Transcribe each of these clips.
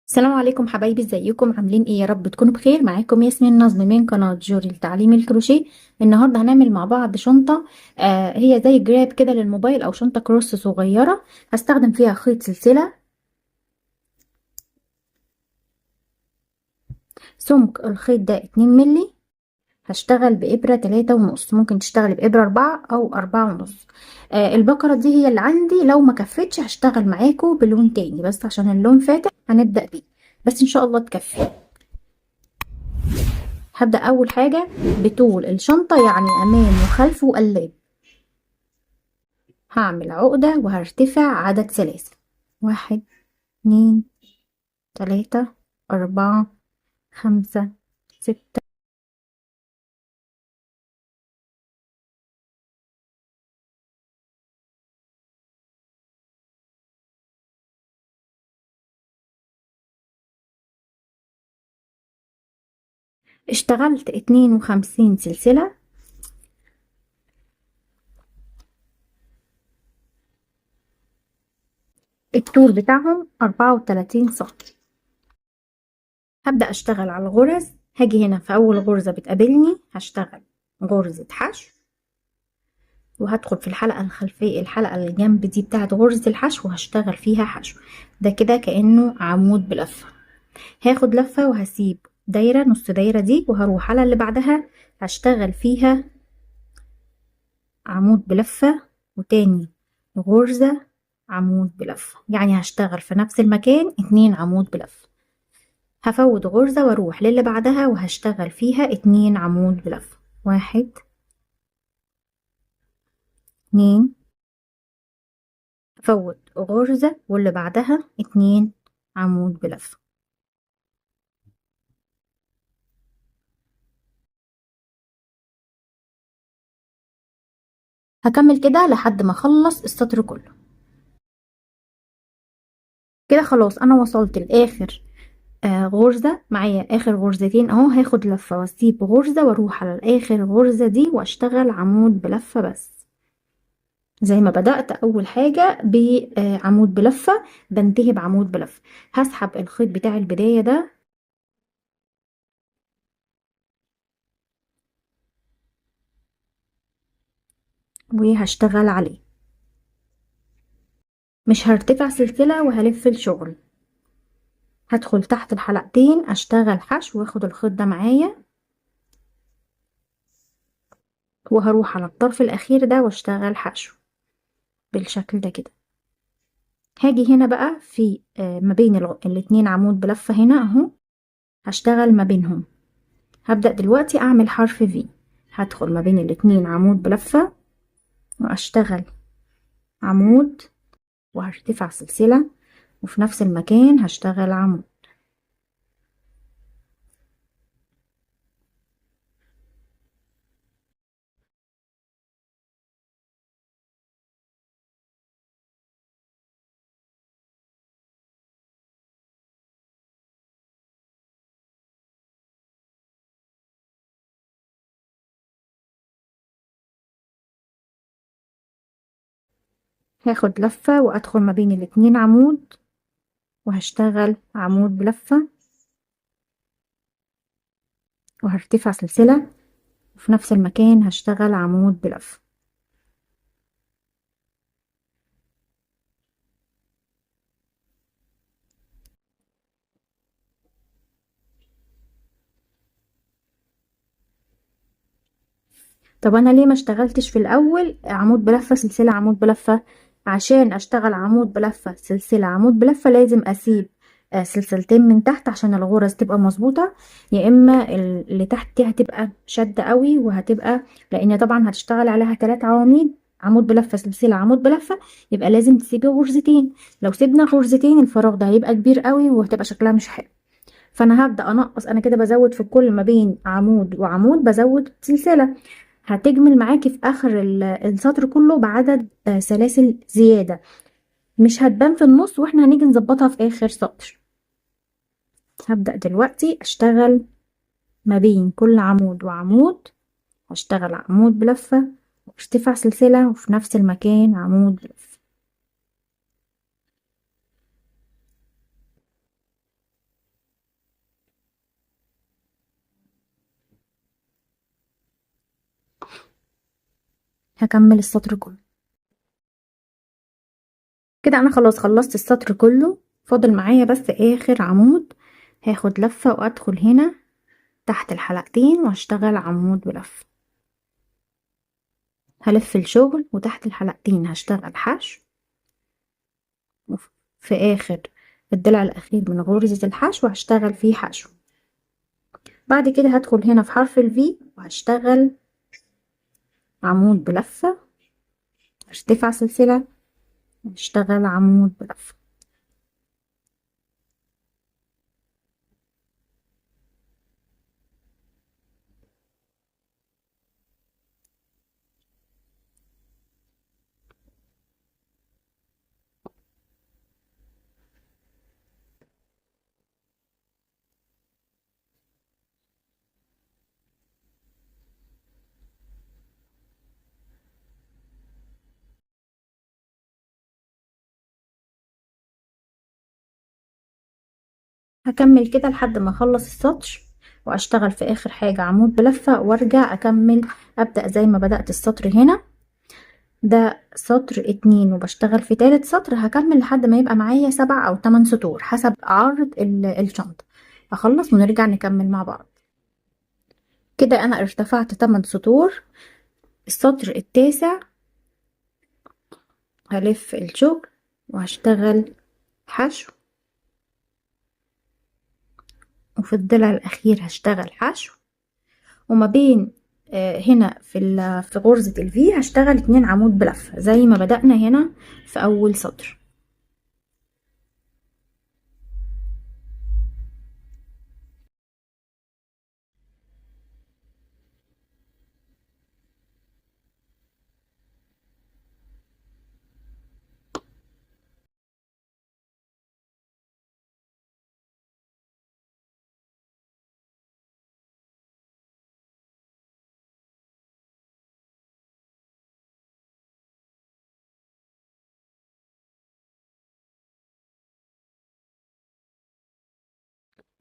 السلام عليكم حبايبي، ازيكم عاملين ايه؟ يا رب تكونوا بخير. معاكم ياسمين نظم من قناة جوري لتعليم الكروشيه. النهارده هنعمل مع بعض شنطة. هي زي جراب كده للموبايل او شنطة كروس صغيرة. هستخدم فيها خيط سلسلة. سمك الخيط ده 2 ملي. هشتغل بإبرة 3.5، ممكن تشتغل بإبرة 4 أو 4.5. البقرة دي هي اللي عندي، لو ما كفتش هشتغل معاكم بلون تاني، بس عشان اللون فاتح هنبدأ بيه، بس إن شاء الله تكفي. هبدأ أول حاجة بطول الشنطة، يعني أمام وخلف وقلاب. هعمل عقدة وهرتفع عدد سلاسل: 1 2 3 4 5 6. اشتغلت 52 سلسلة. الطول بتاعهم 34 سم. هبدأ أشتغل على الغرز. هاجي هنا في أول غرزة بتقابلني هشتغل غرزة حشو، وهدخل في الحلقة الخلفية، الحلقة اللي جنب دي بتاعت غرزة الحشو، وهشتغل فيها حشو. ده كده كأنه عمود بلفة. هاخد لفة وهسيب دايرة، نص دايرة دي، وهروح على اللي بعدها هشتغل فيها عمود بلفة، وتاني غرزة عمود بلفة، يعني هشتغل في نفس المكان 2 عمود بلفة. هفوت غرزة واروح للي بعدها وهشتغل فيها 2 عمود بلفة. 1 2. هفوت غرزة واللي بعدها 2 عمود بلفة. هكمل كده لحد ما اخلص السطر كله. كده خلاص انا وصلت لاخر غرزة معايا، اخر غرزتين اهو. هاخد لفة واسيب غرزة واروح على الاخر غرزة دي واشتغل عمود بلفة، بس زي ما بدأت اول حاجة بعمود بلفة بنتهي بعمود بلفة. هسحب الخيط بتاع البداية ده وهشتغل عليه. مش هرتفع سلسلة وهلف الشغل. هدخل تحت الحلقتين اشتغل حشو واخد الخيط ده معايا، وهروح على الطرف الاخير ده واشتغل حشو بالشكل ده كده. هاجي هنا بقى في ما بين الاتنين عمود بلفة هنا اهو، هشتغل ما بينهم. هبدأ دلوقتي اعمل حرف في. هدخل ما بين الاتنين عمود بلفة واشتغل عمود، وهرتفع سلسلة، وفي نفس المكان هشتغل عمود. هاخد لفة وادخل ما بين الاتنين عمود وهشتغل عمود بلفة، وهرتفع سلسلة، وفي نفس المكان هشتغل عمود بلفة. طب انا ليه ما اشتغلتش في الاول عمود بلفة سلسلة عمود بلفة؟ عشان اشتغل عمود بلفة سلسلة عمود بلفة لازم اسيب سلسلتين من تحت عشان الغرز تبقى مظبوطة، يا اما اللي تحت دي هتبقى شدة قوي، وهتبقى لان طبعا هتشتغل عليها 3 عواميد، عمود بلفة سلسلة عمود بلفة، يبقى لازم تسيبي غرزتين. لو سيبنا غرزتين الفراغ ده هيبقى كبير قوي وهتبقى شكلها مش حلو. فانا هبدأ انقص، انا كده بزود في كل ما بين عمود وعمود بزود سلسلة، هتجمل معاكي في اخر السطر كله بعدد سلاسل زيادة، مش هتبان في النص واحنا هنيجي نظبطها في اخر سطر. هبدأ دلوقتي اشتغل ما بين كل عمود وعمود، هشتغل عمود بلفة وارتفع سلسلة، وفي نفس المكان عمود بلفة. هكمل السطر كله. كده انا خلاص خلصت السطر كله، فاضل معايا بس اخر عمود. هاخد لفة وادخل هنا تحت الحلقتين وهشتغل عمود بلفة. هلف الشغل وتحت الحلقتين هشتغل حشو، في اخر الضلع الاخير من غرزة الحشو هشتغل فيه حشو. بعد كده هدخل هنا في حرف الفي وهشتغل عمود بلفة، ارتفع سلسلة، هشتغل عمود بلفة. هكمل كده لحد ما اخلص السطر واشتغل في اخر حاجة عمود بلفة وارجع اكمل، ابدأ زي ما بدأت السطر هنا. ده سطر 2 وبشتغل في تالت سطر، هكمل لحد ما يبقى معايا 7 أو 8 سطور حسب عرض الشنطة. اخلص ونرجع نكمل مع بعض. كده انا ارتفعت 8 سطور. السطر التاسع هلف الشغل وهشتغل حشو، وفي الضلع الاخير هشتغل حشو، وما بين هنا في غرزة الفي هشتغل 2 عمود بلفة زي ما بدأنا هنا في اول سطر.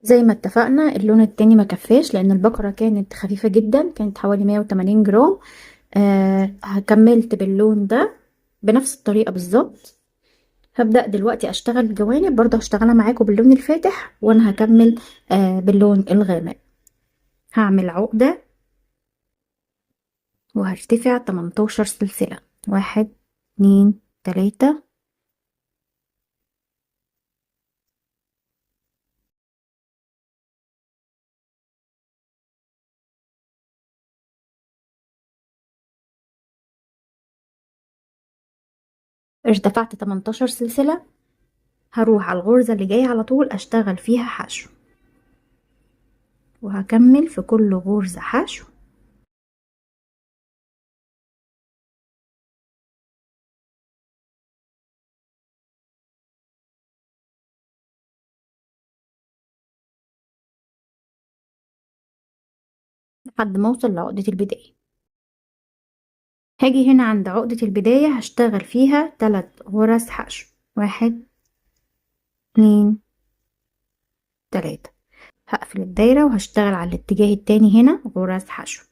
زي ما اتفقنا اللون التاني ما كفاش لان البقرة كانت خفيفة جدا، كانت حوالي 180 جرام. كملت باللون ده بنفس الطريقة بالظبط. هبدأ دلوقتي اشتغل الجوانب برضه هشتغلها معاكم باللون الفاتح، وانا هكمل باللون الغامق. هعمل عقدة وهرتفع 18 سلسلة، 1 2 3. ارتفعت 18 سلسلة، هروح على الغرزة اللي جاية على طول اشتغل فيها حشو، وهكمل في كل غرزة حشو. لحد ما اوصل لعقدة البداية. هاجي هنا عند عقدة البداية هشتغل فيها 3 غرز حشو، 1 2 3. هقفل الدايرة وهشتغل على الاتجاه التاني هنا غرز حشو.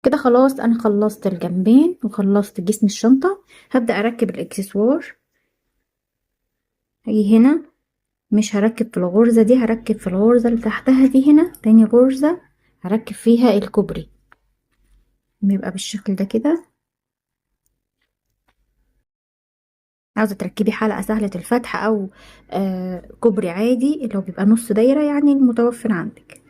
كده خلاص انا خلصت الجنبين وخلصت جسم الشنطة. هبدأ اركب الاكسسوار. هاجي هنا مش هركب في الغرزة دي، هركب في الغرزة اللي تحتها دي، هنا تاني غرزة هركب فيها الكوبري، بيبقى بالشكل ده كده. عاوزة تركبي حلقة سهلة الفتح او كوبري عادي اللي هو بيبقى نص دايرة يعني المتوفر عندك.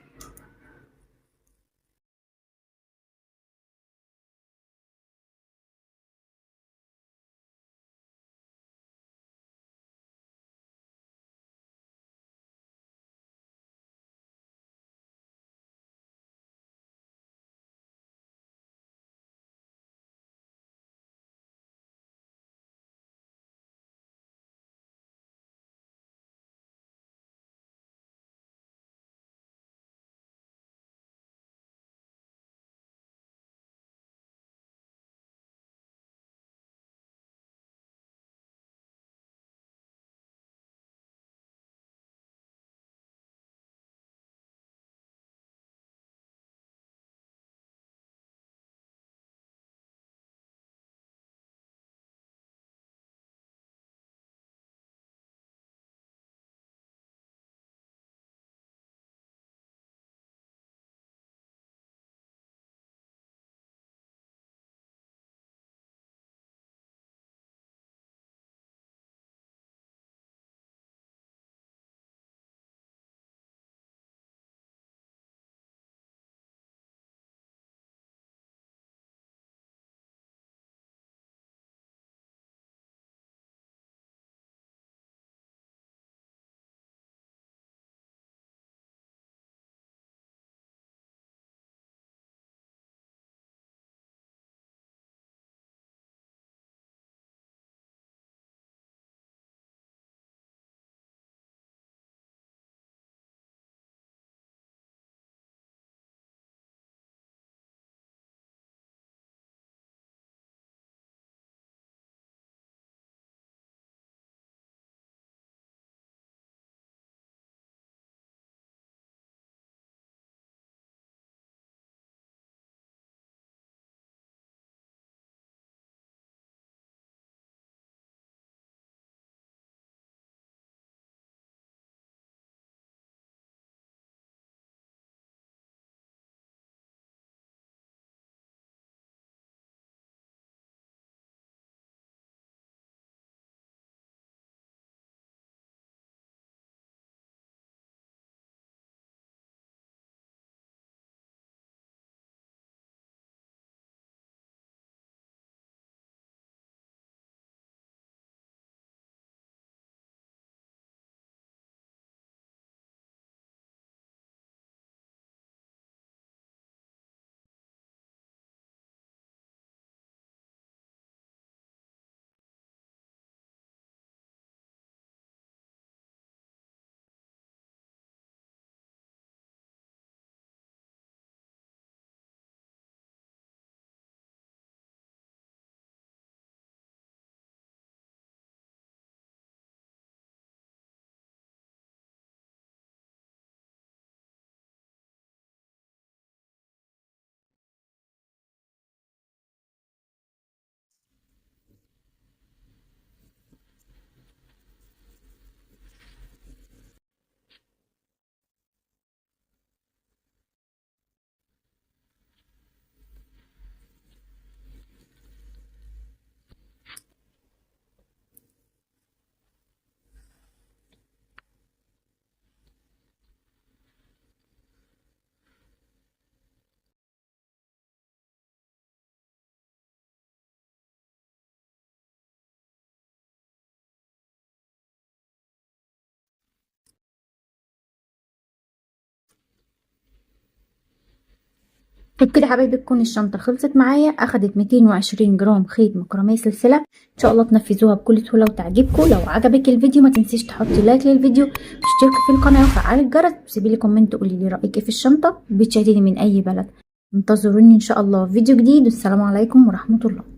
وبكده يا حبايبي تكون الشنطة خلصت معايا. اخدت 220 جرام خيط مكرمية سلسلة. ان شاء الله تنفذوها بكل سهولة وتعجبكم. لو عجبك الفيديو ما تنسيش تحطي لايك للفيديو، تشتركي في القناة وفعلي الجرس، وسيبي لي كومنت قولي لي رأيك إيه في الشنطة، بتشاهديني من اي بلد. انتظروني ان شاء الله في فيديو جديد، والسلام عليكم ورحمة الله.